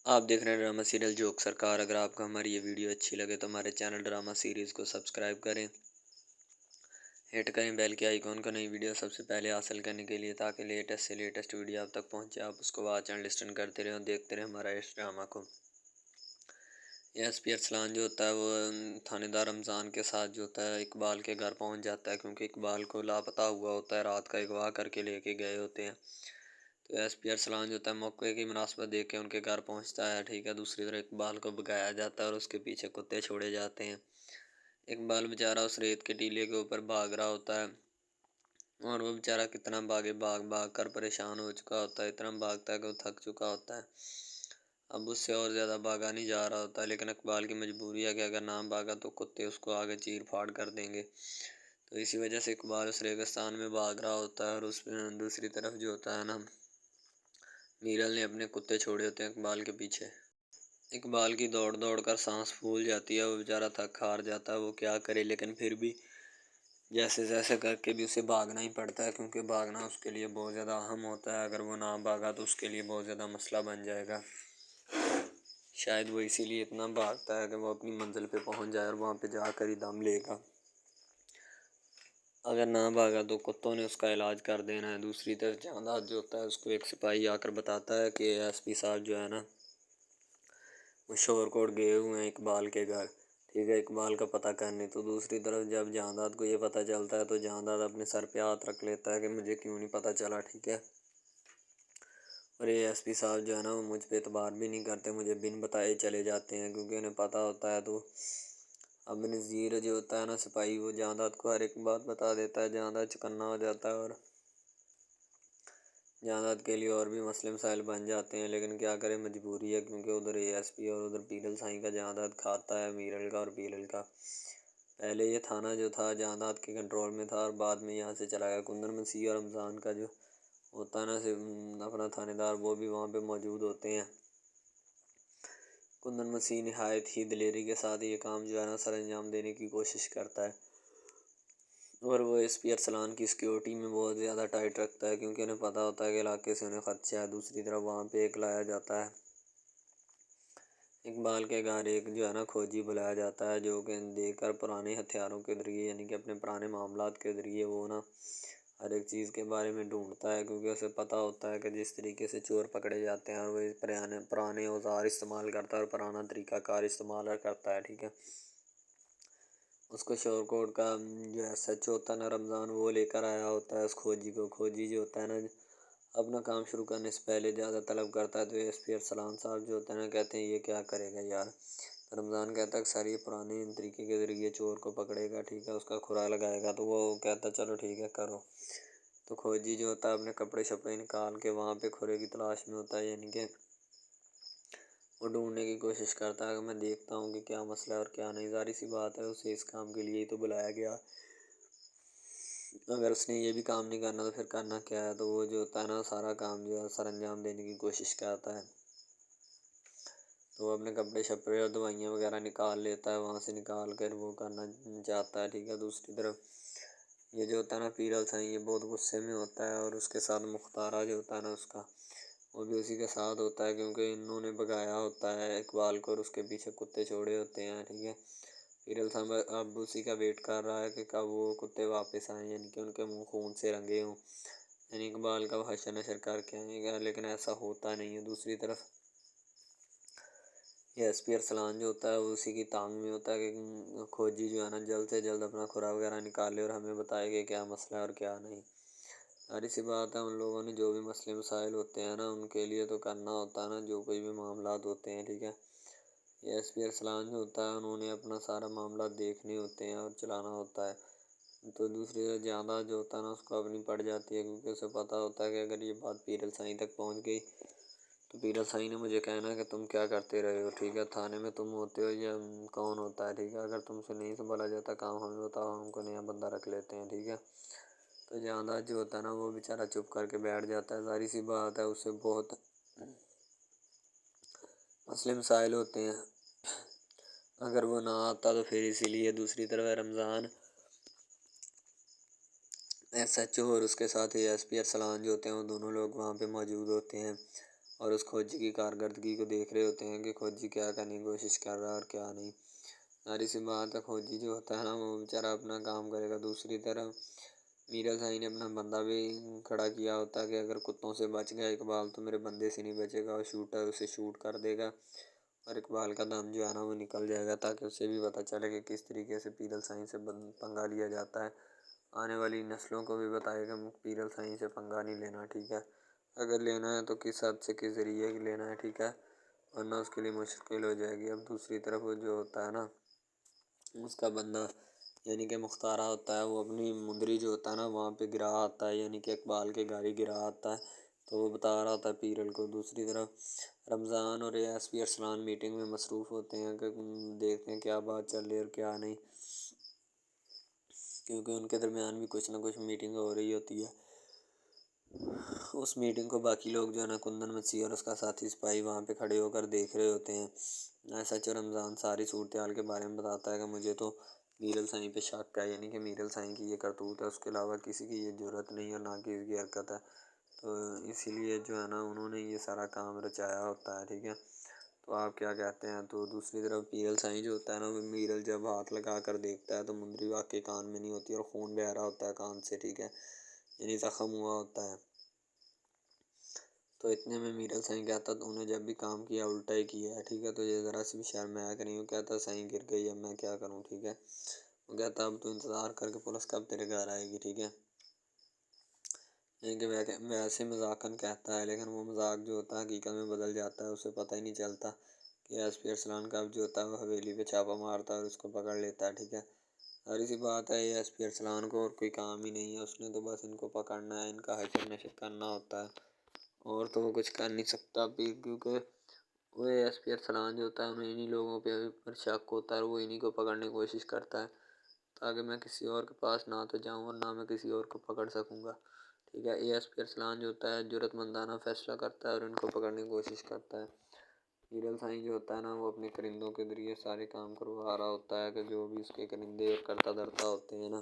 آپ دیکھ رہے ہیں ڈرامہ سیریل جوک سرکار۔ اگر آپ کو ہماری یہ ویڈیو اچھی لگے تو ہمارے چینل ڈرامہ سیریز کو سبسکرائب کریں، ہٹ کریں بیل کے آئیکن کو، نئی ویڈیو سب سے پہلے حاصل کرنے کے لیے، تاکہ لیٹسٹ سے لیٹسٹ ویڈیو آپ تک پہنچے۔ آپ اس کو واچ اینڈ لسٹن کرتے رہیں اور دیکھتے رہیں ہمارا اس ڈرامہ کو۔ ایس پی ارسلان جو ہوتا ہے وہ تھانے دار رمضان کے ساتھ جو ہوتا ہے اقبال کے گھر پہنچ جاتا ہے، کیونکہ اقبال کو لاپتہ ہوا ہوتا ہے، رات کا اغوا کر کے لے کے گئے ہوتے ہیں۔ تو ایس پی ارسلان جو ہوتا ہے موقع کی مناسبت دیکھ کے ان کے گھر پہنچتا ہے، ٹھیک ہے۔ دوسری طرف اقبال کو بھگایا جاتا ہے اور اس کے پیچھے کتے چھوڑے جاتے ہیں۔ اقبال بیچارہ اس ریت کے ٹیلے کے اوپر بھاگ رہا ہوتا ہے، اور وہ بیچارہ کتنا بھاگ بھاگ کر پریشان ہو چکا ہوتا ہے، اتنا بھاگتا ہے کہ وہ تھک چکا ہوتا ہے۔ اب اس سے اور زیادہ بھاگا نہیں جا رہا ہوتا ہے، لیکن اقبال کی مجبوری ہے کہ اگر نہ بھاگا تو کتے اس کو آگے چیر پھاڑ کر دیں گے۔ تو اسی وجہ سے اقبال اس ریگستان میں بھاگ رہا ہوتا ہے، اور اس دوسری طرف جو ہوتا ہے نا، میرل نے اپنے کتے چھوڑے ہوتے ہیں اقبال کے پیچھے۔ اقبال کی دوڑ دوڑ کر سانس پھول جاتی ہے، وہ بیچارہ تھک ہار جاتا ہے، وہ کیا کرے، لیکن پھر بھی جیسے جیسے کر کے بھی اسے بھاگنا ہی پڑتا ہے، کیونکہ بھاگنا اس کے لیے بہت زیادہ اہم ہوتا ہے۔ اگر وہ نہ بھاگا تو اس کے لیے بہت زیادہ مسئلہ بن جائے گا۔ شاید وہ اسی لیے اتنا بھاگتا ہے کہ وہ اپنی منزل پہ پہنچ جائے اور وہاں پہ جا کر ہی دم لے گا۔ اگر نہ بھاگا تو کتوں نے اس کا علاج کر دینا ہے۔ دوسری طرف جانداد جو ہوتا ہے اس کو ایک سپاہی آ کر بتاتا ہے کہ ایس پی صاحب جو ہے نا وہ شور کوٹ گئے ہوئے ہیں اقبال کے گھر، ٹھیک ہے، اقبال کا پتہ کرنے۔ تو دوسری طرف جب جانداد کو یہ پتہ چلتا ہے تو جانداد اپنے سر پہ ہاتھ رکھ لیتا ہے کہ مجھے کیوں نہیں پتہ چلا، ٹھیک ہے۔ اور یہ ایس پی صاحب جو ہے نا وہ مجھ پہ اعتبار بھی نہیں کرتے، مجھے بن بتائے چلے جاتے ہیں، کیونکہ انہیں پتہ ہوتا ہے۔ تو اب نذیر جو ہوتا ہے نا سپاہی، وہ جانداد کو ہر ایک بات بتا دیتا ہے۔ جانداد چکنا ہو جاتا ہے، اور جانداد کے لیے اور بھی مسئلے مسائل بن جاتے ہیں، لیکن کیا کرے، مجبوری ہے، کیونکہ ادھر اے ایس پی اور ادھر پیرل سائیں کا جانداد کھاتا ہے میرل کا اور پیرل کا۔ پہلے یہ تھانہ جو تھا جانداد کے کنٹرول میں تھا، اور بعد میں یہاں سے چلا گیا۔ کندر مسیح اور رمضان کا جو ہوتا ہے نا اپنا تھانے دار، وہ بھی وہاں پہ موجود ہوتے ہیں۔ کندر مسیح نہایت ہی دلیری کے ساتھ یہ کام جو ہے نا سر انجام دینے کی کوشش کرتا ہے، اور وہ ایس پی ارسلان کی سیکیورٹی میں بہت زیادہ ٹائٹ رکھتا ہے، کیونکہ انہیں پتہ ہوتا ہے کہ علاقے سے انہیں خدشہ ہے۔ دوسری طرف وہاں پہ ایک لایا جاتا ہے اقبال کے گھر، ایک جو ہے نا کھوجی بلایا جاتا ہے، جو کہ دیکھ کر پرانے ہتھیاروں کے ذریعے، یعنی کہ اپنے پرانے معاملات کے ذریعے وہ نا ہر ایک چیز کے بارے میں ڈھونڈتا ہے، کیونکہ اسے پتہ ہوتا ہے کہ جس طریقے سے چور پکڑے جاتے ہیں، اور وہ پرانے اوزار استعمال کرتا ہے اور پرانا طریقہ کار استعمال کرتا ہے، ٹھیک ہے۔ اس کو شور کوٹ کا جو ایس ایچ او ہوتا ہے نا رمضان، وہ لے کر آیا ہوتا ہے اس کھوجی کو۔ کھوجی جو ہوتا ہے نا اپنا کام شروع کرنے سے پہلے اجازت طلب کرتا ہے، تو ایس پی ارسلان صاحب جو ہوتے ہیں نا کہتے ہیں یہ کیا کرے گا یار۔ رمضان کہتا ہے کہ سر یہ پرانے طریقے کے ذریعے چور کو پکڑے گا، ٹھیک ہے، اس کا کھرا لگائے گا۔ تو وہ کہتا ہے چلو ٹھیک ہے کرو۔ تو کھوجی جو ہوتا ہے اپنے کپڑے شپڑے نکال کے وہاں پہ کھرے کی تلاش میں ہوتا ہے، یعنی کہ وہ ڈھونڈنے کی کوشش کرتا ہے کہ میں دیکھتا ہوں کہ کیا مسئلہ ہے اور کیا نہیں۔ ظاہر سی بات ہے اسے اس کام کے لیے ہی تو بلایا گیا، اگر اس نے یہ بھی کام نہیں کرنا تو پھر کرنا کیا ہے۔ تو وہ جو ہوتا ہے نا سارا کام جو ہے سر انجام دینے کی کوشش کرتا ہے۔ تو وہ اپنے کپڑے شپڑے اور دوائیاں وغیرہ نکال لیتا ہے، وہاں سے نکال کر وہ کرنا چاہتا ہے، ٹھیک ہے۔ دوسری طرف یہ جو ہوتا ہے نا پیرل تھا، یہ بہت غصے میں ہوتا ہے، اور اس کے ساتھ مختارہ جو ہوتا ہے نا اس کا، وہ بھی اسی کے ساتھ ہوتا ہے، کیونکہ انہوں نے بگایا ہوتا ہے اقبال کو اور اس کے پیچھے کتے چھوڑے ہوتے ہیں، ٹھیک ہے۔ پیرل تھا اب اسی کا ویٹ کر رہا ہے کہ کب وہ کتے واپس آئیں، یعنی کہ ان کے منہ خون سے رنگے ہوں، یعنی اقبال کا وہ حشر نشر کر کے آئیں گا، لیکن ایسا ہوتا نہیں ہے۔ دوسری طرف یہ ایس پی ارسلان جو ہوتا ہے وہ اسی کی تانگ میں ہوتا ہے کہ کھوجی جو ہے نا جلد سے جلد اپنا کھرا وغیرہ نکال لے اور ہمیں بتائے کہ کیا مسئلہ ہے اور کیا نہیں۔ ساری سی بات ہے، ان لوگوں نے جو بھی مسئلے مسائل ہوتے ہیں نا ان کے لیے تو کرنا ہوتا ہے نا، جو کوئی بھی معاملات ہوتے ہیں، ٹھیک ہے۔ یہ ایس پی ارسلان جو ہوتا ہے انہوں نے اپنا سارا معاملات دیکھنے ہوتے ہیں اور چلانا ہوتا ہے۔ تو دوسری طرف جانداد جو ہوتا ہے نا اس کو اپنی پڑ جاتی ہے، کیونکہ اسے پتہ ہوتا ہے کہ اگر یہ بات پیرل سائیں تک پہنچ گئی تو پیرل سائیں نے مجھے کہنا ہے کہ تم کیا کرتے رہے ہو، ٹھیک ہے، تھانے میں تم ہوتے ہو یا کون ہوتا ہے، ٹھیک ہے۔ اگر تم سے نہیں سنبھالا جاتا کام ہمیں بتاؤ، ہم کو نیا بندہ رکھ لیتے ہیں، ٹھیک ہے۔ تو جانداد جو ہوتا ہے نا وہ بیچارہ چپ کر کے بیٹھ جاتا ہے۔ ظاہر سی بات ہے اس سے بہت مسئلے مسائل ہوتے ہیں، اگر وہ نہ آتا تو پھر اسی لیے۔ دوسری طرف رمضان ایس ایچ او اور اس کے ساتھ ہی ایس پی ارسلان جو ہوتے ہیں وہ دونوں لوگ وہاں پہ موجود ہوتے ہیں، اور اس کھوجی کی کارکردگی کو دیکھ رہے ہوتے ہیں کہ کھوجی کیا کرنے کی کوشش کر رہا ہے اور کیا نہیں۔ ظاہر سی بات ہے کھوجی جو ہوتا ہے نا وہ بیچارہ اپنا کام کرے گا، دوسری طرف میرا بھائی نے اپنا بندہ بھی کھڑا کیا ہوتا ہے کہ اگر کتوں سے بچ گیا اقبال تو میرے بندے سے نہیں بچے گا، اور شوٹر اسے شوٹ کر دے گا اور اقبال کا دم جو ہے نا وہ نکل جائے گا، تاکہ اسے بھی پتہ چلے کہ کس طریقے سے پیرل سائیں سے پنگا لیا جاتا ہے۔ آنے والی نسلوں کو بھی بتائے گا پیرل سائیں سے پنگا نہیں لینا، ٹھیک ہے؟ اگر لینا ہے تو کس حد سے کس ذریعے لینا ہے، ٹھیک ہے؟ ورنہ اس کے لیے مشکل ہو جائے گی۔ اب دوسری طرف وہ جو ہوتا ہے نا اس کا بندہ یعنی کہ مختارہ ہوتا ہے، وہ اپنی مندری جو ہوتا ہے نا وہاں پہ گرا آتا ہے، یعنی کہ اقبال کے گاڑی گرا آتا ہے، تو وہ بتا رہا ہوتا ہے پیرل کو۔ دوسری طرف رمضان اور ایس پی ارسلان میٹنگ میں مصروف ہوتے ہیں کہ دیکھتے ہیں کیا بات چل رہی ہے اور کیا نہیں، کیونکہ ان کے درمیان بھی کچھ نہ کچھ میٹنگ ہو رہی ہوتی ہے۔ اس میٹنگ کو باقی لوگ جو ہے نا کندن مسیح اور اس کا ساتھی سپاہی وہاں پہ کھڑے ہو کر دیکھ رہے ہوتے ہیں۔ ایسا رمضان ساری صورتحال کے بارے میں بتاتا ہے کہ مجھے تو میرل سائیں پہ شک ہے، یعنی کہ میرل سائیں کی یہ کرتوت ہے، اس کے علاوہ کسی کی یہ جرت نہیں اور نہ کسی کی حرکت ہے، تو اسی لیے جو ہے نا انہوں نے یہ سارا کام رچایا ہوتا ہے، ٹھیک ہے؟ تو آپ کیا کہتے ہیں؟ تو دوسری طرف پیرل سائیں جو ہوتا ہے نا وہ میرل جب ہاتھ لگا کر دیکھتا ہے تو مندری واقعی کان میں نہیں ہوتی اور خون بہہ رہا ہوتا ہے کان سے، ٹھیک ہے؟ یعنی زخم ہوا ہوتا ہے۔ تو اتنے میں میرل سائیں کہتا تو انہیں جب بھی کام کیا الٹا ہی کیا ہے، ٹھیک ہے؟ تو یہ ذرا سی بھی شرمایا کہ نہیں، وہ کہتا سائیں گر گئی اب میں کیا کروں، ٹھیک ہے؟ وہ کہتا اب تو انتظار کر کے پولیس کب تیرے گھر آئے گی، ٹھیک ہے؟ یعنی کہ ویسے مذاقاً کہتا ہے، لیکن وہ مذاق جو ہوتا ہے حقیقت میں بدل جاتا ہے، اسے پتہ ہی نہیں چلتا کہ ایس پی ارسلان کب جو ہوتا ہے وہ حویلی پہ چھاپا مارتا ہے اور اس کو پکڑ لیتا ہے، ٹھیک ہے؟ ظاہر سی بات ہے ایس پی ارسلان کو اور کوئی کام ہی نہیں ہے، اس نے تو بس ان کو پکڑنا ہے، ان کا حشر نشر کرنا ہوتا ہے، اور تو وہ کچھ کر نہیں سکتا بھی، کیونکہ وہ ایس پی ارسلان جو ہوتا ہے انہیں انہی لوگوں پہ پر شک ہوتا ہے اور وہ انہی کو پکڑنے کی کوشش کرتا ہے، تاکہ میں کسی اور کے پاس نہ تو جاؤں اور نہ میں کسی اور کو پکڑ سکوں گا، ٹھیک ہے؟ ایس پی ارسلان جو ہوتا ہے جرأت مندانہ فیصلہ کرتا ہے اور ان کو پکڑنے کی کوشش کرتا ہے۔ میرل سائیں جو ہوتا ہے نا وہ اپنے کرندوں کے ذریعے سارے کام کروا رہا ہوتا ہے کہ جو بھی اس کے کرندے کرتا دھرتا ہوتے ہیں نا۔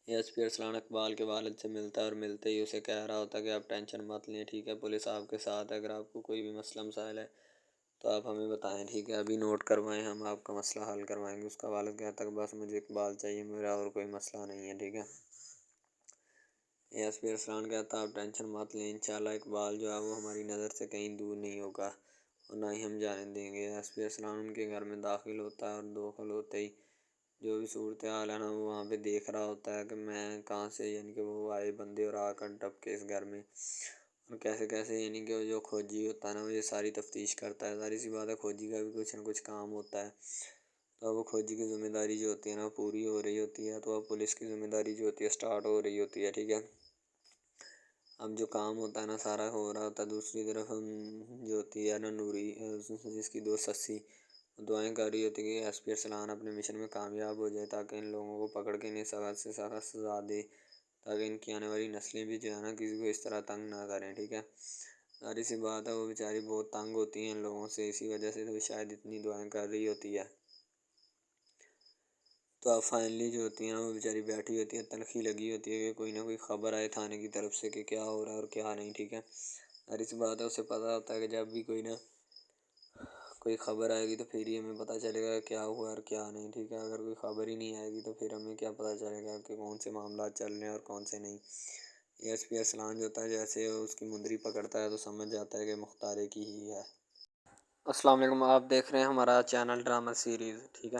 ایس پی ارسلان اقبال کے والد سے ملتا ہے اور ملتے ہی اسے کہہ رہا ہوتا ہے کہ آپ ٹینشن مت لیں، ٹھیک ہے؟ پولیس آپ کے ساتھ ہے، اگر آپ کو کوئی بھی مسئلہ مسائل ہے تو آپ ہمیں بتائیں، ٹھیک ہے؟ ابھی نوٹ کروائیں، ہم آپ کا مسئلہ حل کروائیں گے۔ اس کا والد کہتا ہے کہ بس مجھے اقبال چاہیے، میرا اور کوئی مسئلہ نہیں ہے، ٹھیک ہے؟ ایس پی ارسلان کہتا ہے آپ ٹینشن مت لیں، انشاءاللہ اقبال جو ہے وہ ہماری نظر سے کہیں دور نہیں ہوگا اور نہ ہی ہم جانے دیں گے۔ ایس پی ارسلان ان کے گھر میں داخل ہوتا ہے اور داخل ہوتے ہی جو بھی صورتحال ہے نا وہ وہاں پہ دیکھ رہا ہوتا ہے کہ میں کہاں سے، یعنی کہ وہ آئے بندے اور آ کر ٹپ کے اس گھر میں اور کیسے کیسے، یعنی کہ جو کھوجی ہوتا ہے نا وہ یہ ساری تفتیش کرتا ہے۔ ظاہر سی بات ہے کھوجی کا بھی کچھ نہ کچھ کام ہوتا ہے، تو اب وہ کھوجی کی ذمہ داری جو ہوتی ہے نا پوری ہو رہی ہوتی ہے، تو اب پولیس کی ذمہ داری جو ہوتی ہے اسٹارٹ ہو رہی ہوتی ہے، ٹھیک ہے؟ اب جو کام ہوتا ہے نا سارا ہو رہا ہوتا ہے، دوسری طرف جو ہوتی ہے نا نوری اس کی دوست سسی دعائیں کر رہی ہوتی ہے کہ ایس پی ارسلان اپنے مشن میں کامیاب ہو جائے، تاکہ ان لوگوں کو پکڑ کے انہیں سخت سے سخت سزا دے، تاکہ ان کی آنے والی نسلیں بھی جو ہے نا کسی کو اس طرح تنگ نہ کریں، ٹھیک ہے؟ ظاہر سی بات ہے وہ بیچاری بہت تنگ ہوتی ہیں ان لوگوں سے، اسی وجہ سے تو شاید اتنی دعائیں کر رہی ہوتی ہے۔ تو اب فائنلی جو ہوتی ہیں نا وہ بیچاری بیٹھی ہوتی ہے، تلخی لگی ہوتی ہے کہ کوئی نہ کوئی خبر آئے تھانے کی طرف سے کہ کیا ہو رہا ہے اور کیا نہیں، ٹھیک ہے؟ ظاہر سی بات ہے اسے پتہ ہوتا ہے کہ جب بھی کوئی خبر آئے گی تو پھر ہی ہمیں پتہ چلے گا کیا ہوا اور کیا نہیں، ٹھیک ہے؟ اگر کوئی خبر ہی نہیں آئے گی تو پھر ہمیں کیا پتہ چلے گا کہ کون سے معاملات چل رہے ہیں اور کون سے نہیں۔ ایس پی ارسلان جو ہوتا ہے جیسے اس کی مندری پکڑتا ہے تو سمجھ جاتا ہے کہ مختارے کی ہی ہے۔ السلام علیکم، آپ دیکھ رہے ہیں ہمارا چینل ڈرامہ سیریز، ٹھیک ہے؟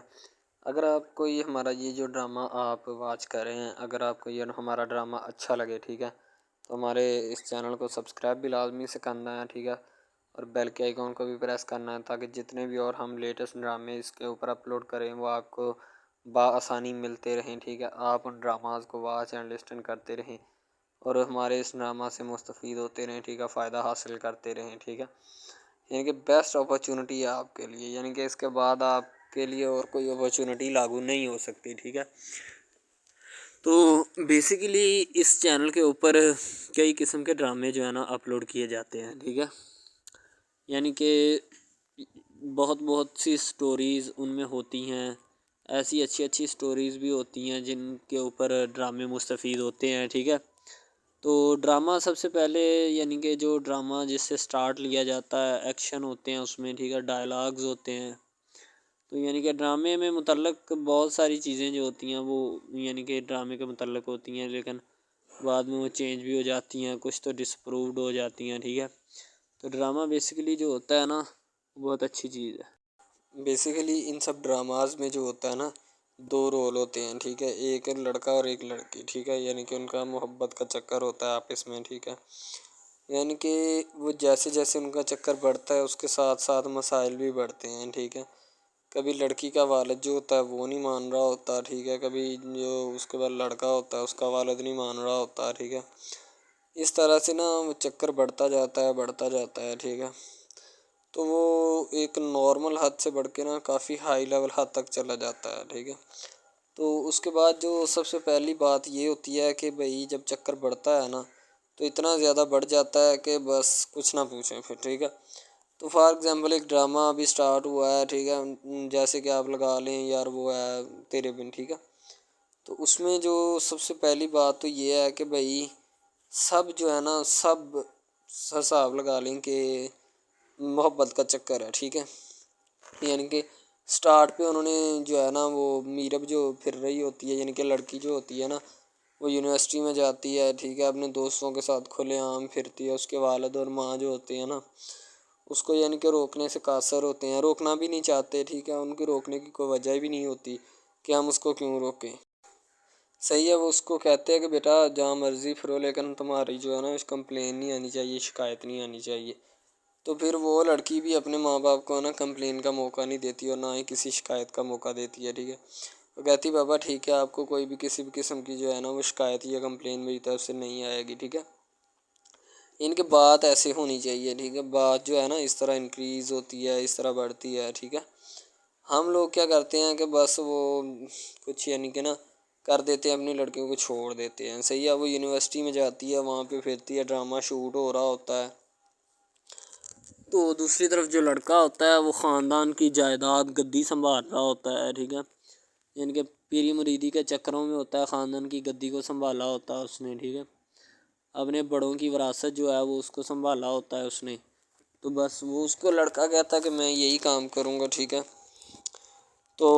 اگر آپ کو یہ ہمارا یہ جو ڈرامہ آپ واچ کر رہے ہیں، اگر آپ کو یہ ہمارا ڈرامہ اچھا لگے، ٹھیک ہے، تو ہمارے اس چینل کو سبسکرائب بھی لازمی سے کرنا ہے، ٹھیک ہے؟ اور بیل کے آئیکن کو بھی پریس کرنا ہے، تاکہ جتنے بھی اور ہم لیٹسٹ ڈرامے اس کے اوپر اپلوڈ کریں وہ آپ کو بآسانی ملتے رہیں، ٹھیک ہے؟ آپ ان ڈراماز کو واچ اینڈ لسٹن کرتے رہیں اور ہمارے اس ڈرامہ سے مستفید ہوتے رہیں، ٹھیک ہے؟ فائدہ حاصل کرتے رہیں، ٹھیک ہے؟ یعنی کہ بیسٹ اپرچونٹی ہے آپ کے لیے، یعنی کہ اس کے بعد آپ کے لیے اور کوئی اپرچونٹی لاگو نہیں ہو سکتی، ٹھیک ہے؟ تو بیسیکلی اس چینل کے اوپر کئی قسم کے ڈرامے جو ہے نا اپلوڈ کیے جاتے ہیں، ٹھیک ہے؟ یعنی کہ بہت سی سٹوریز ان میں ہوتی ہیں، ایسی اچھی سٹوریز بھی ہوتی ہیں جن کے اوپر ڈرامے مستفید ہوتے ہیں، ٹھیک ہے؟ تو ڈرامہ سب سے پہلے یعنی کہ جو ڈرامہ جس سے سٹارٹ لیا جاتا ہے، ایکشن ہوتے ہیں اس میں، ٹھیک ہے، ڈائلاگز ہوتے ہیں. تو یعنی کہ ڈرامے میں متعلق بہت ساری چیزیں جو ہوتی ہیں وہ یعنی کہ ڈرامے کے متعلق ہوتی ہیں، لیکن بعد میں وہ چینج بھی ہو جاتی ہیں، کچھ تو ڈسپرووڈ ہو جاتی ہیں. ٹھیک ہے، تو ڈرامہ بیسیکلی جو ہوتا ہے نا بہت اچھی چیز ہے. بیسیکلی ان سب ڈراماز میں جو ہوتا ہے نا 2 رول ہوتے ہیں. ٹھیک ہے، ایک لڑکا اور ایک لڑکی. ٹھیک ہے، یعنی کہ ان کا محبت کا چکر ہوتا ہے آپس میں. ٹھیک ہے، یعنی کہ وہ جیسے جیسے ان کا چکر بڑھتا ہے اس کے ساتھ ساتھ مسائل بھی بڑھتے ہیں. ٹھیک ہے، کبھی لڑکی کا والد جو ہوتا ہے وہ نہیں مان رہا ہوتا. ٹھیک ہے، کبھی جو اس کے بعد لڑکا ہوتا ہے اس کا والد نہیں مان رہا ہوتا. ٹھیک ہے، اس طرح سے نا وہ چکر بڑھتا جاتا ہے بڑھتا جاتا ہے. ٹھیک ہے، تو وہ ایک نارمل حد سے بڑھ کے نا کافی ہائی لیول حد تک چلا جاتا ہے. ٹھیک ہے، تو اس کے بعد جو سب سے پہلی بات یہ ہوتی ہے کہ بھئی جب چکر بڑھتا ہے نا تو اتنا زیادہ بڑھ جاتا ہے کہ بس کچھ نہ پوچھیں پھر. ٹھیک ہے، تو فار ایگزامپل ایک ڈرامہ ابھی سٹارٹ ہوا ہے. ٹھیک ہے، جیسے کہ آپ لگا لیں یار وہ ہے تیرے بن. ٹھیک ہے، تو اس میں جو سب سے پہلی بات تو یہ ہے کہ بھئی سب جو ہے نا سب حساب لگا لیں کہ محبت کا چکر ہے. ٹھیک ہے، یعنی کہ سٹارٹ پہ انہوں نے جو ہے نا وہ میرب جو پھر رہی ہوتی ہے، یعنی کہ لڑکی جو ہوتی ہے نا وہ یونیورسٹی میں جاتی ہے. ٹھیک ہے، اپنے دوستوں کے ساتھ کھلے عام پھرتی ہے. اس کے والد اور ماں جو ہوتے ہیں نا اس کو یعنی کہ روکنے سے قاصر ہوتے ہیں، روکنا بھی نہیں چاہتے. ٹھیک ہے، ان کی روکنے کی کوئی وجہ بھی نہیں ہوتی کہ ہم اس کو کیوں روکیں. صحیح ہے، وہ اس کو کہتے ہیں کہ بیٹا جہاں مرضی پھرو لیکن تمہاری جو ہے نا کمپلین نہیں آنی چاہیے، شکایت نہیں آنی چاہیے. تو پھر وہ لڑکی بھی اپنے ماں باپ کو نا کمپلین کا موقع نہیں دیتی اور نہ ہی کسی شکایت کا موقع دیتی ہے. ٹھیک ہے، وہ کہتی بابا ٹھیک ہے آپ کو کوئی بھی کسی بھی قسم کی جو ہے نا وہ شکایت یا کمپلین میری طرف سے نہیں آئے گی. ٹھیک ہے، ان کے بات ایسے ہونی چاہیے. ٹھیک ہے، بات جو ہے نا اس طرح انکریز ہوتی ہے، اس طرح بڑھتی ہے. ٹھیک ہے، ہم لوگ کیا کرتے ہیں کہ بس وہ کچھ یعنی کہ نا کر دیتے ہیں، اپنی لڑکیوں کو چھوڑ دیتے ہیں. صحیح ہے، وہ یونیورسٹی میں جاتی ہے، وہاں پہ پھرتی ہے، ڈرامہ شوٹ ہو رہا ہوتا ہے. تو دوسری طرف جو لڑکا ہوتا ہے وہ خاندان کی جائیداد گدی سنبھال رہا ہوتا ہے. ٹھیک ہے، یعنی کہ پیری مریدی کے چکروں میں ہوتا ہے، خاندان کی گدی کو سنبھالا ہوتا ہے اس نے. ٹھیک ہے، اپنے بڑوں کی وراثت جو ہے وہ اس کو سنبھالا ہوتا ہے اس نے. تو بس وہ اس کو لڑکا کہتا ہے کہ میں یہی کام کروں گا. ٹھیک ہے، تو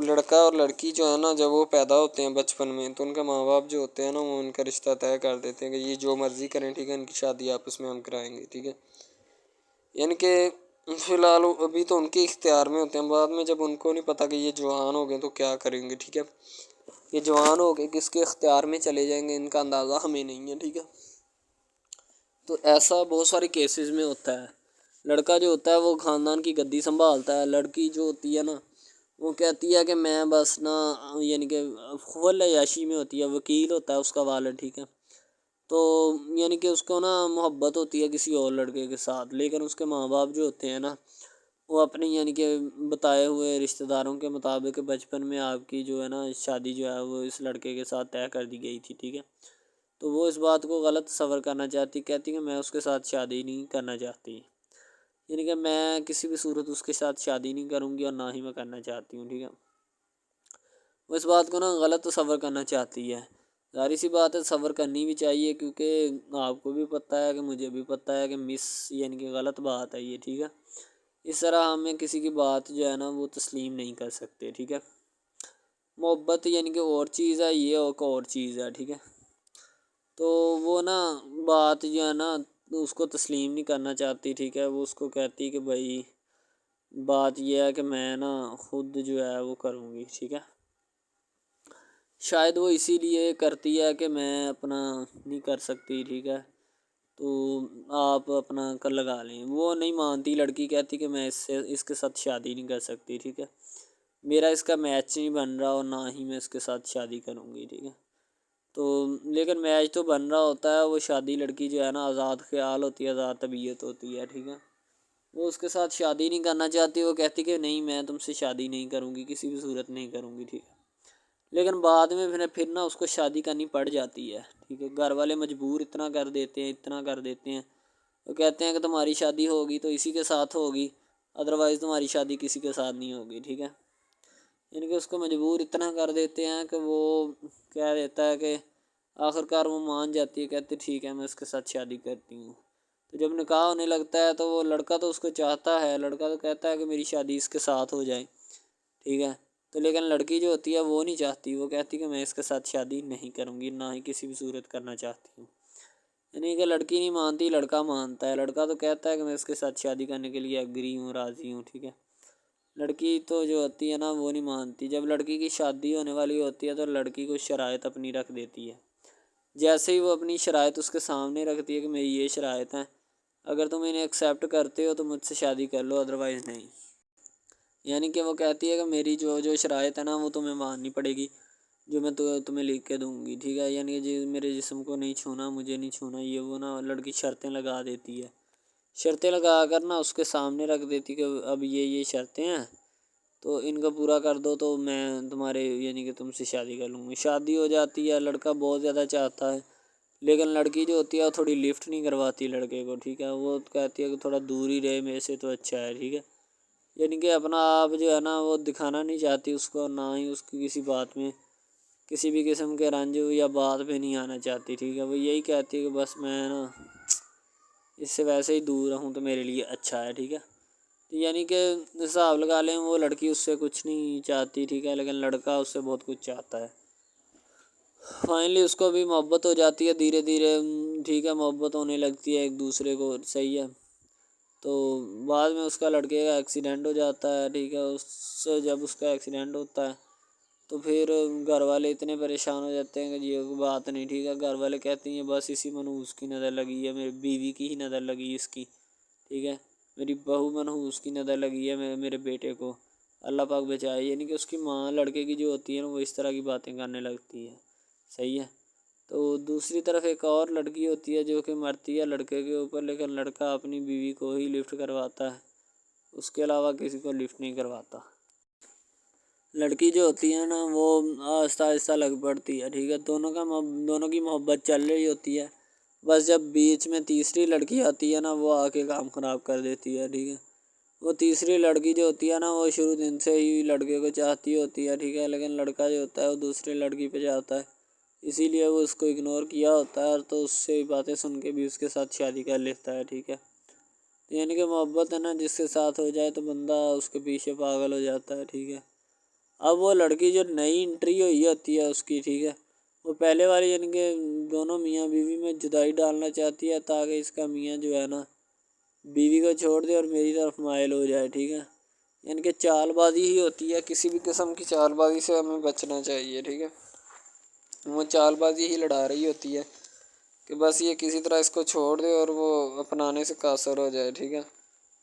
لڑکا اور لڑکی جو ہے نا جب وہ پیدا ہوتے ہیں بچپن میں تو ان کے ماں باپ جو ہوتے ہیں نا وہ ان کا رشتہ طے کر دیتے ہیں کہ یہ جو مرضی کریں. ٹھیک ہے، ان کی شادی آپس میں ہم کرائیں گے. ٹھیک ہے، یعنی کہ فی الحال ابھی تو ان کے اختیار میں ہوتے ہیں، بعد میں جب ان کو نہیں پتہ کہ یہ جوان ہو گئے تو کیا کریں گے. ٹھیک ہے، یہ جوان ہو کے کس کے اختیار میں چلے جائیں گے ان کا اندازہ ہمیں نہیں ہے. ٹھیک ہے، تو ایسا بہت سارے کیسز میں ہوتا ہے. لڑکا جو ہوتا ہے وہ خاندان کی گدی سنبھالتا ہے، لڑکی جو ہوتی ہے نا وہ کہتی ہے کہ میں بس نا یعنی کہ فل عیاشی میں ہوتی ہے، وکیل ہوتا ہے اس کا والد. ٹھیک ہے، تو یعنی کہ اس کو نا محبت ہوتی ہے کسی اور لڑکے کے ساتھ، لیکن اس کے ماں باپ جو ہوتے ہیں نا وہ اپنی یعنی کہ بتائے ہوئے رشتہ داروں کے مطابق بچپن میں آپ کی جو ہے نا شادی جو ہے وہ اس لڑکے کے ساتھ طے کر دی گئی تھی. ٹھیک ہے، تو وہ اس بات کو غلط تصور کرنا چاہتی، کہتی کہ میں اس کے ساتھ شادی نہیں کرنا چاہتی، یعنی کہ میں کسی بھی صورت اس کے ساتھ شادی نہیں کروں گی اور نہ ہی میں کرنا چاہتی ہوں. ٹھیک ہے، وہ اس بات کو نا غلط تصور کرنا چاہتی ہے. ظاہر سی بات ہے صبر کرنی بھی چاہیے، کیونکہ آپ کو بھی پتہ ہے کہ مجھے بھی پتہ ہے کہ یعنی کہ غلط بات ہے یہ. ٹھیک ہے، اس طرح ہمیں کسی کی بات جو ہے نا وہ تسلیم نہیں کر سکتے. ٹھیک ہے، محبت یعنی کہ اور چیز ہے، یہ ایک اور چیز ہے. ٹھیک ہے، تو وہ نا بات جو ہے نا اس کو تسلیم نہیں کرنا چاہتی. ٹھیک ہے، وہ اس کو کہتی کہ بھائی بات یہ ہے کہ میں نا خود جو ہے وہ کروں گی. ٹھیک ہے، شاید وہ اسی لیے کرتی ہے کہ میں اپنا نہیں کر سکتی. ٹھیک ہے، تو آپ اپنا کر لگا لیں. وہ نہیں مانتی، لڑکی کہتی کہ میں اس کے ساتھ شادی نہیں کر سکتی. ٹھیک ہے، میرا اس کا میچ نہیں بن رہا اور نہ ہی میں اس کے ساتھ شادی کروں گی. ٹھیک ہے، تو لیکن میچ تو بن رہا ہوتا ہے. وہ شادی لڑکی جو ہے نا آزاد خیال ہوتی ہے، آزاد طبیعت ہوتی ہے. ٹھیک ہے، وہ اس کے ساتھ شادی نہیں کرنا چاہتی، وہ کہتی کہ نہیں میں تم سے شادی نہیں کروں گی، کسی بھی صورت نہیں کروں گی. ٹھیک ہے، لیکن بعد میں پھر نا اس کو شادی کرنی پڑ جاتی ہے. ٹھیک ہے، گھر والے مجبور اتنا کر دیتے ہیں. وہ کہتے ہیں کہ تمہاری شادی ہوگی تو اسی کے ساتھ ہوگی، ادروائز تمہاری شادی کسی کے ساتھ نہیں ہوگی. ٹھیک ہے، یعنی کہ اس کو مجبور اتنا کر دیتے ہیں کہ وہ کہہ دیتا ہے کہ آخرکار وہ مان جاتی ہے، کہتی ٹھیک ہے میں اس کے ساتھ شادی کرتی ہوں۔ تو جب نکاح ہونے لگتا ہے تو وہ لڑکا تو اس کو چاہتا ہے، لڑکا تو کہتا ہے کہ میری شادی اس کے ساتھ ہو جائے، ٹھیک ہے، تو لیکن لڑکی جو ہوتی ہے وہ نہیں چاہتی، وہ کہتی کہ میں اس کے ساتھ شادی نہیں کروں گی، نہ ہی کسی بھی صورت کرنا چاہتی ہوں۔ یعنی کہ لڑکی نہیں مانتی، لڑکا مانتا ہے، لڑکا تو کہتا ہے کہ میں اس کے ساتھ شادی کرنے کے لیے ایگری ہوں، راضی ہوں، ٹھیک ہے۔ لڑکی تو جو ہوتی ہے نا وہ نہیں مانتی۔ جب لڑکی کی شادی ہونے والی ہوتی ہے تو لڑکی کو شرائط اپنی رکھ دیتی ہے۔ جیسے ہی وہ اپنی شرائط اس کے سامنے رکھتی ہے کہ میری یہ شرائط ہیں، اگر تم انہیں ایکسیپٹ کرتے ہو تو مجھ سے شادی کر لو، ادروائز نہیں۔ یعنی کہ وہ کہتی ہے کہ میری جو شرائط ہے نا وہ تمہیں ماننی پڑے گی، جو میں تمہیں لکھ کے دوں گی، ٹھیک ہے۔ یعنی کہ میرے جسم کو نہیں چھونا، مجھے نہیں چھونا، یہ وہ نا لڑکی شرطیں لگا دیتی ہے، شرطیں لگا کر نا اس کے سامنے رکھ دیتی کہ اب یہ شرطیں ہیں تو ان کو پورا کر دو تو میں تمہارے یعنی کہ تم سے شادی کر لوں گی۔ شادی ہو جاتی ہے، لڑکا بہت زیادہ چاہتا ہے، لیکن لڑکی جو ہوتی ہے وہ تھوڑی لفٹ نہیں کرواتی لڑکے کو، ٹھیک ہے، وہ کہتی ہے کہ تھوڑا دور ہی رہے میرے سے تو اچھا ہے، ٹھیک ہے۔ یعنی کہ اپنا آپ جو ہے نا وہ دکھانا نہیں چاہتی اس کو، نہ ہی اس کی کسی بات میں کسی بھی قسم کے رنج یا بات پہ نہیں آنا چاہتی، ٹھیک ہے۔ وہ یہی کہتی ہے کہ بس میں نا اس سے ویسے ہی دور رہوں تو میرے لیے اچھا ہے، ٹھیک ہے۔ یعنی کہ حساب لگا لیں وہ لڑکی اس سے کچھ نہیں چاہتی، ٹھیک ہے، لیکن لڑکا اس سے بہت کچھ چاہتا ہے۔ فائنلی اس کو بھی محبت ہو جاتی ہے دھیرے دھیرے، ٹھیک ہے، محبت ہونے لگتی ہے ایک دوسرے کو، صحیح ہے۔ تو بعد میں اس کا لڑکے کا ایکسیڈنٹ ہو جاتا ہے، ٹھیک ہے۔ اس سے جب اس کا ایکسیڈنٹ ہوتا ہے تو پھر گھر والے اتنے پریشان ہو جاتے ہیں کہ یہ بات نہیں، ٹھیک ہے۔ گھر والے کہتے ہیں بس اسی منحوس کی نظر لگی ہے، میری بیوی کی ہی نظر لگی اس کی، ٹھیک ہے، میری بہو منحوس کی نظر لگی ہے میرے بیٹے کو، اللہ پاک بچائے۔ یعنی کہ اس کی ماں لڑکے کی جو ہوتی ہے نا وہ اس طرح کی باتیں کرنے لگتی ہے، صحیح ہے۔ تو دوسری طرف ایک اور لڑکی ہوتی ہے جو کہ مرتی ہے لڑکے کے اوپر، لیکن لڑکا اپنی بیوی کو ہی لفٹ کرواتا ہے، اس کے علاوہ کسی کو لفٹ نہیں کرواتا۔ لڑکی جو ہوتی ہے نا وہ آہستہ آہستہ لگ پڑتی ہے، ٹھیک ہے، دونوں کی محبت چل رہی ہوتی ہے، بس جب بیچ میں تیسری لڑکی آتی ہے نا وہ آ کے کام خراب کر دیتی ہے، ٹھیک ہے۔ وہ تیسری لڑکی جو ہوتی ہے نا وہ شروع دن سے ہی لڑکے کو چاہتی ہوتی ہے، ٹھیک ہے، لیکن لڑکا جو ہوتا ہے وہ دوسری لڑکی پہ جاتا ہے، اسی لیے وہ اس کو اگنور کیا ہوتا ہے، تو اس سے باتیں سن کے بھی اس کے ساتھ شادی کر لیتا ہے، ٹھیک ہے۔ یعنی کہ محبت ہے نا جس کے ساتھ ہو جائے تو بندہ اس کے پیچھے پاگل ہو جاتا ہے، ٹھیک ہے۔ اب وہ لڑکی جو نئی انٹری ہوئی ہوتی ہے اس کی، ٹھیک ہے، وہ پہلے والی یعنی کہ دونوں میاں بیوی میں جدائی ڈالنا چاہتی ہے تاکہ اس کا میاں جو ہے نا بیوی کو چھوڑ دے اور میری طرف مائل ہو جائے، ٹھیک ہے۔ یعنی کہ چال بازی ہی ہوتی ہے، کسی بھی قسم کی چال بازی سے ہمیں بچنا چاہیے، ٹھیک ہے۔ وہ چال بازی ہی لڑا رہی ہوتی ہے کہ بس یہ کسی طرح اس کو چھوڑ دے اور وہ اپنانے سے قاصر ہو جائے، ٹھیک ہے۔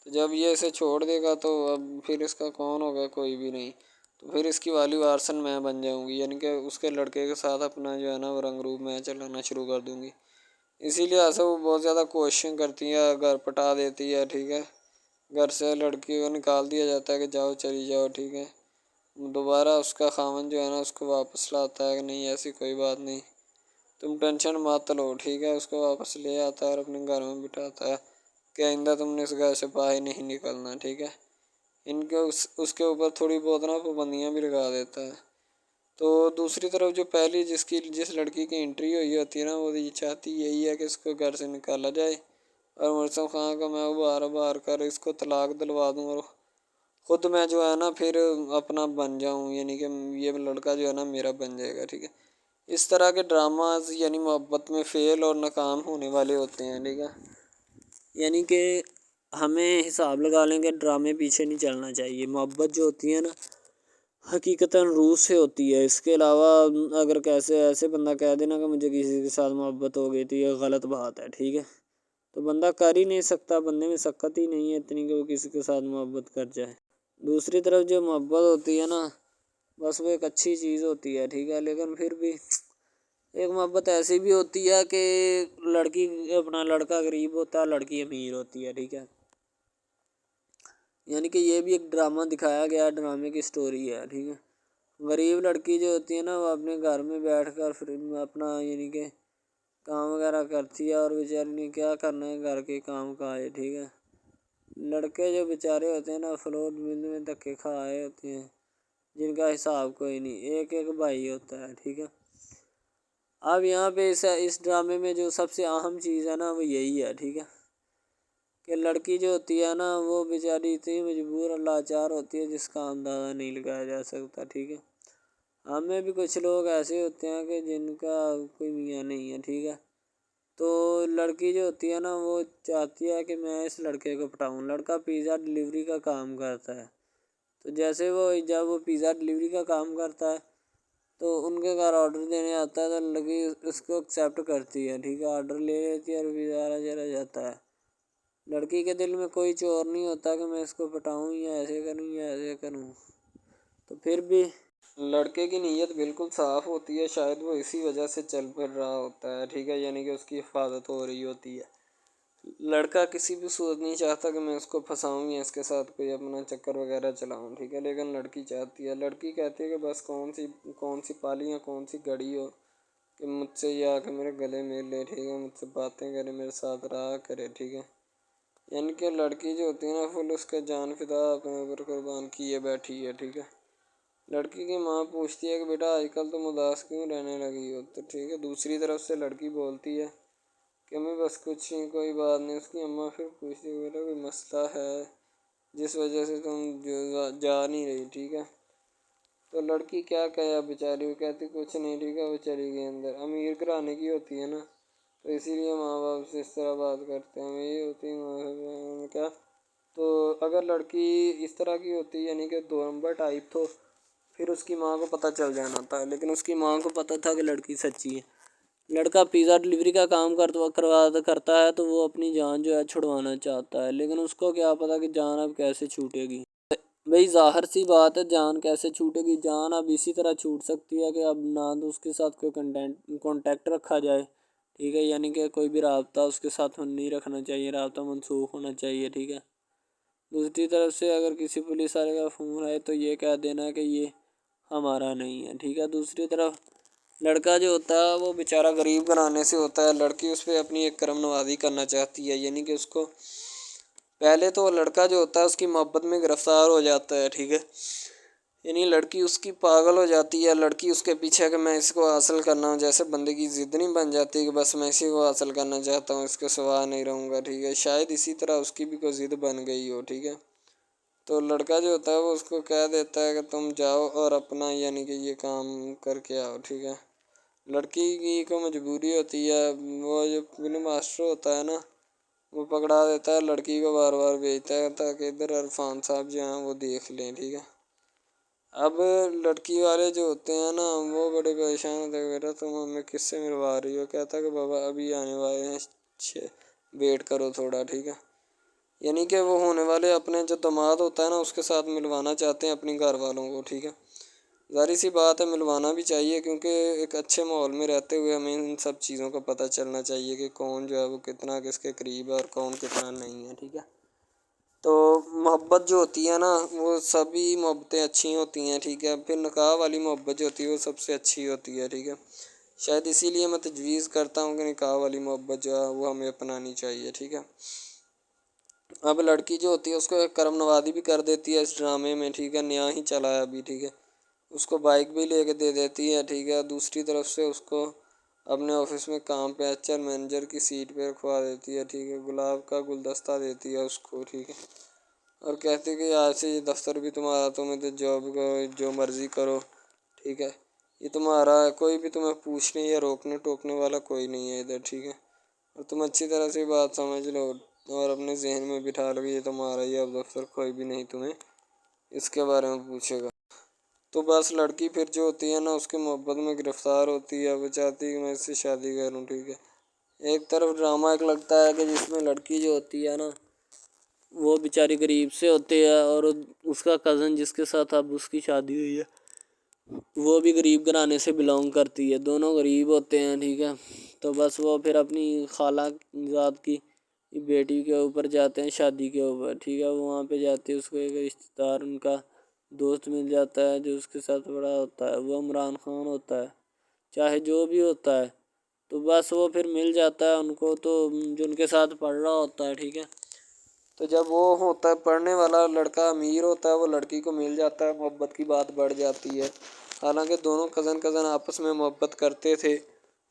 تو جب یہ اسے چھوڑ دے گا تو اب پھر اس کا کون ہوگا، کوئی بھی نہیں، تو پھر اس کی والی وارثن میں بن جاؤں گی، یعنی کہ اس کے لڑکے کے ساتھ اپنا جو ہے نا وہ رنگ روپ میں چلانا شروع کر دوں گی۔ اسی لیے سے وہ بہت زیادہ کوششیں کرتی ہے، گھر پٹا دیتی ہے، ٹھیک ہے، گھر سے لڑکی کو نکال دیا جاتا ہے کہ جاؤ چلی جاؤ، ٹھیک ہے۔ دوبارہ اس کا خاوند جو ہے نا اس کو واپس لاتا ہے کہ نہیں ایسی کوئی بات نہیں، تم ٹینشن مت لو، ٹھیک ہے، اس کو واپس لے آتا ہے اور اپنے گھر میں بٹھاتا ہے کہ آئندہ تم نے اس گھر سے باہر نہیں نکلنا، ٹھیک ہے۔ ان کے اس کے اوپر تھوڑی بہت نا پابندیاں بھی لگا دیتا ہے۔ تو دوسری طرف جو پہلی جس لڑکی کی انٹری ہوئی ہوتی ہے نا وہ یہ چاہتی یہی ہے کہ اس کو گھر سے نکالا جائے اور مرسم خان کا میں بار کر اس کو طلاق دلوا دوں اور خود میں جو ہے نا پھر اپنا بن جاؤں، یعنی کہ یہ لڑکا جو ہے نا میرا بن جائے گا، ٹھیک ہے۔ اس طرح کے ڈراماز یعنی محبت میں فیل اور ناکام ہونے والے ہوتے ہیں، ٹھیک ہے۔ یعنی کہ ہمیں حساب لگا لیں کہ ڈرامے پیچھے نہیں چلنا چاہیے، محبت جو ہوتی ہے نا حقیقتاً روح سے ہوتی ہے۔ اس کے علاوہ اگر ایسے بندہ کہہ دینا کہ مجھے کسی کے ساتھ محبت ہو گئی تو یہ غلط بات ہے، ٹھیک ہے۔ تو بندہ کر ہی نہیں سکتا، بندے میں سکت ہی نہیں ہے اتنی کہ وہ کسی کے ساتھ محبت کر جائے۔ دوسری طرف جو محبت ہوتی ہے نا بس وہ ایک اچھی چیز ہوتی ہے، ٹھیک ہے، لیکن پھر بھی ایک محبت ایسی بھی ہوتی ہے کہ لڑکا غریب ہوتا ہے، لڑکی امیر ہوتی ہے، ٹھیک ہے۔ یعنی کہ یہ بھی ایک ڈرامہ دکھایا گیا، ڈرامے کی سٹوری ہے، ٹھیک ہے۔ غریب لڑکی جو ہوتی ہے نا وہ اپنے گھر میں بیٹھ کر پھر اپنا یعنی کہ کام وغیرہ کرتی ہے اور بیچاری نے کیا کرنا ہے گھر کے کام کاج، ٹھیک ہے۔ لڑکے جو بیچارے ہوتے ہیں نا فلوٹ مل میں دھکے کھائے ہوتے ہیں جن کا حساب کوئی نہیں، ایک بھائی ہوتا ہے، ٹھیک ہے۔ اب یہاں پہ اس ڈرامے میں جو سب سے اہم چیز ہے نا وہ یہی ہے، ٹھیک ہے، کہ لڑکی جو ہوتی ہے نا وہ بیچاری اتنی مجبور اور لاچار ہوتی ہے جس کا اندازہ نہیں لگایا جا سکتا، ٹھیک ہے۔ ہمیں بھی کچھ لوگ ایسے ہوتے ہیں کہ جن کا کوئی میاں نہیں ہے، ٹھیک ہے، تو لڑکی جو ہوتی ہے نا وہ چاہتی ہے کہ میں اس لڑکے کو پٹاؤں۔ لڑکا پیزا ڈلیوری کا کام کرتا ہے، تو جیسے جب وہ پیزا ڈلیوری کا کام کرتا ہے تو ان کے گھر آرڈر دینے آتا ہے تو لڑکی اس کو ایکسیپٹ کرتی ہے، ٹھیک ہے، آرڈر لے لیتی ہے اور پیزا چلا جاتا ہے۔ لڑکی کے دل میں کوئی چور نہیں ہوتا کہ میں اس کو پٹاؤں یا ایسے کروں یا ایسے کروں، تو پھر بھی لڑکے کی نیت بالکل صاف ہوتی ہے، شاید وہ اسی وجہ سے چل پھر رہا ہوتا ہے، ٹھیک ہے، یعنی کہ اس کی حفاظت ہو رہی ہوتی ہے۔ لڑکا کسی بھی صورت نہیں چاہتا کہ میں اس کو پھنساؤں یا اس کے ساتھ کوئی اپنا چکر وغیرہ چلاؤں، ٹھیک ہے، لیکن لڑکی چاہتی ہے، لڑکی کہتی ہے کہ بس کون سی پالی یا کون سی گڑی ہو کہ مجھ سے یہ آ کے میرے گلے مل لے، ٹھیک ہے، مجھ سے باتیں کرے، میرے ساتھ رہا کرے، ٹھیک ہے۔ یعنی کہ لڑکی جو ہوتی ہے نا فل اس کا جان فدا اپنے اوپر قربان کیے بیٹھی ہے، ٹھیک ہے۔ لڑکی کی ماں پوچھتی ہے کہ بیٹا آج کل تم اداس کیوں رہنے لگی ہو، تو ٹھیک ہے، دوسری طرف سے لڑکی بولتی ہے کہ میں بس کچھ نہیں، کوئی بات نہیں۔ اس کی اماں پھر پوچھتی ہے بیٹا کوئی مسئلہ ہے جس وجہ سے تم جا نہیں رہی، ٹھیک ہے، تو لڑکی کیا کہے بیچاری، وہ کہتی کچھ نہیں، ٹھیک ہے، وہ چلی گئی اندر۔ امیر گھرانے کی ہوتی ہے نا تو اسی لیے ماں باپ سے اس طرح بات کرتے ہیں، یہی ہوتی ہے کیا۔ تو اگر لڑکی اس طرح کی ہوتی یعنی کہ دو نمبر ٹائپ تو پھر اس کی ماں کو پتہ چل جانا تھا، لیکن اس کی ماں کو پتہ تھا کہ لڑکی سچی ہے۔ لڑکا پیزا ڈلیوری کا کام کرتا ہے تو وہ اپنی جان جو ہے چھڑوانا چاہتا ہے، لیکن اس کو کیا پتہ کہ جان اب کیسے چھوٹے گی۔ بھئی ظاہر سی بات ہے، جان کیسے چھوٹے گی، جان اب اسی طرح چھوٹ سکتی ہے کہ اب نہ تو اس کے ساتھ کوئی کانٹیکٹ رکھا جائے، ٹھیک ہے، یعنی کہ کوئی بھی رابطہ اس کے ساتھ نہیں رکھنا چاہیے، رابطہ منسوخ ہونا چاہیے، ٹھیک ہے۔ دوسری طرف سے اگر کسی پولیس والے کا فون آئے تو یہ کہہ دینا کہ یہ ہمارا نہیں ہے، ٹھیک ہے۔ دوسری طرف لڑکا جو ہوتا ہے وہ بیچارہ غریب گھرانے سے ہوتا ہے، لڑکی اس پہ اپنی ایک کرم نوازی کرنا چاہتی ہے، یعنی کہ اس کو پہلے تو لڑکا جو ہوتا ہے اس کی محبت میں گرفتار ہو جاتا ہے، ٹھیک ہے، یعنی لڑکی اس کی پاگل ہو جاتی ہے، لڑکی اس کے پیچھے کہ میں اس کو حاصل کرنا ہوں، جیسے بندے کی ضد نہیں بن جاتی کہ بس میں اسی کو حاصل کرنا چاہتا ہوں، اس کے سوا نہیں رہوں گا، ٹھیک ہے، شاید اسی طرح اس کی بھی کوئی ضد بن گئی ہو، ٹھیک ہے۔ تو لڑکا جو ہوتا ہے وہ اس کو کہہ دیتا ہے کہ تم جاؤ اور اپنا یعنی کہ یہ کام کر کے آؤ، ٹھیک ہے۔ لڑکی کی کو مجبوری ہوتی ہے، وہ جو فلم ماسٹر ہوتا ہے نا وہ پکڑا دیتا ہے، لڑکی کو بار بار بھیجتا ہے تاکہ ادھر عرفان صاحب جو ہیں وہ دیکھ لیں، ٹھیک ہے۔ اب لڑکی والے جو ہوتے ہیں نا وہ بڑے پریشان ہوتے ہیں، بیٹا تم ہمیں کس سے ملوا رہی ہو، کہتا ہے کہ بابا ابھی آنے والے ہیں، ویٹ کرو تھوڑا، ٹھیک ہے، یعنی کہ وہ ہونے والے اپنے جو داماد ہوتا ہے نا اس کے ساتھ ملوانا چاہتے ہیں اپنی گھر والوں کو، ٹھیک ہے۔ ظاہر سی بات ہے ملوانا بھی چاہیے کیونکہ ایک اچھے ماحول میں رہتے ہوئے ہمیں ان سب چیزوں کا پتہ چلنا چاہیے کہ کون جو ہے وہ کتنا کس کے قریب ہے اور کون کتنا نہیں ہے، ٹھیک ہے۔ تو محبت جو ہوتی ہے نا وہ سبھی محبتیں اچھی ہوتی ہیں، ٹھیک ہے، پھر نکاح والی محبت جو ہوتی ہے وہ سب سے اچھی ہوتی ہے، ٹھیک ہے۔ شاید اسی لیے میں تجویز کرتا ہوں کہ نکاح والی محبت جو ہے وہ ہمیں اپنانی چاہیے، ٹھیک ہے۔ اب لڑکی جو ہوتی ہے اس کو ایک کرم نوازی بھی کر دیتی ہے اس ڈرامے میں، ٹھیک ہے، نیا ہی چلا ہے ابھی، ٹھیک ہے، اس کو بائک بھی لے کے دے دیتی ہے، ٹھیک ہے۔ دوسری طرف سے اس کو اپنے آفس میں کام پہ HR مینیجر کی سیٹ پہ رکھوا دیتی ہے، ٹھیک ہے، گلاب کا گلدستہ دیتی ہے اس کو، ٹھیک ہے، اور کہتی ہے کہ آج سے یہ دفتر بھی تمہارا، تم ادھر جاب کرو جو مرضی کرو، ٹھیک ہے، یہ تمہارا ہے، کوئی بھی تمہیں پوچھنے یا روکنے ٹوکنے والا کوئی نہیں ہے ادھر، ٹھیک ہے، اور تم اچھی طرح سے بات سمجھ لو اور اپنے ذہن میں بٹھا لو کہ یہ تمہارا ہی اب دفتر، کوئی بھی نہیں تمہیں اس کے بارے میں پوچھے گا۔ تو بس لڑکی پھر جو ہوتی ہے نا اس کے محبت میں گرفتار ہوتی ہے، وہ چاہتی ہے کہ میں اس سے شادی کروں، ٹھیک ہے۔ ایک طرف ڈرامہ ایک لگتا ہے کہ جس میں لڑکی جو ہوتی ہے نا وہ بیچاری غریب سے ہوتی ہے اور اس کا کزن جس کے ساتھ اب اس کی شادی ہوئی ہے وہ بھی غریب گھرانے سے بلانگ کرتی ہے، دونوں غریب ہوتے ہیں، ٹھیک ہے۔ تو بس وہ پھر اپنی خالہ زاد کی بیٹی کے اوپر جاتے ہیں شادی کے اوپر، ٹھیک ہے، وہ وہاں پہ جاتے ہیں، اس کو ایک رشتہ دار ان کا دوست مل جاتا ہے جو اس کے ساتھ بڑا ہوتا ہے، وہ عمران خان ہوتا ہے، چاہے جو بھی ہوتا ہے، تو بس وہ پھر مل جاتا ہے ان کو، تو جو ان کے ساتھ پڑھ رہا ہوتا ہے، ٹھیک ہے، تو جب وہ ہوتا ہے پڑھنے والا لڑکا امیر ہوتا ہے وہ لڑکی کو مل جاتا ہے، محبت کی بات بڑھ جاتی ہے، حالانکہ دونوں کزن آپس میں محبت کرتے تھے،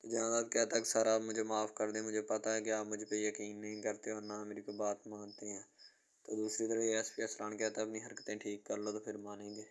تو جہاں کہتا ہے کہ سر آپ مجھے معاف کر دیں، مجھے پتہ ہے کہ آپ مجھ پہ یقین نہیں کرتے اور نہ میری کوئی بات مانتے ہیں۔ تو دوسری طرف ASP اسران کہتا ہے اپنی حرکتیں ٹھیک کر لو تو پھر مانیں گے۔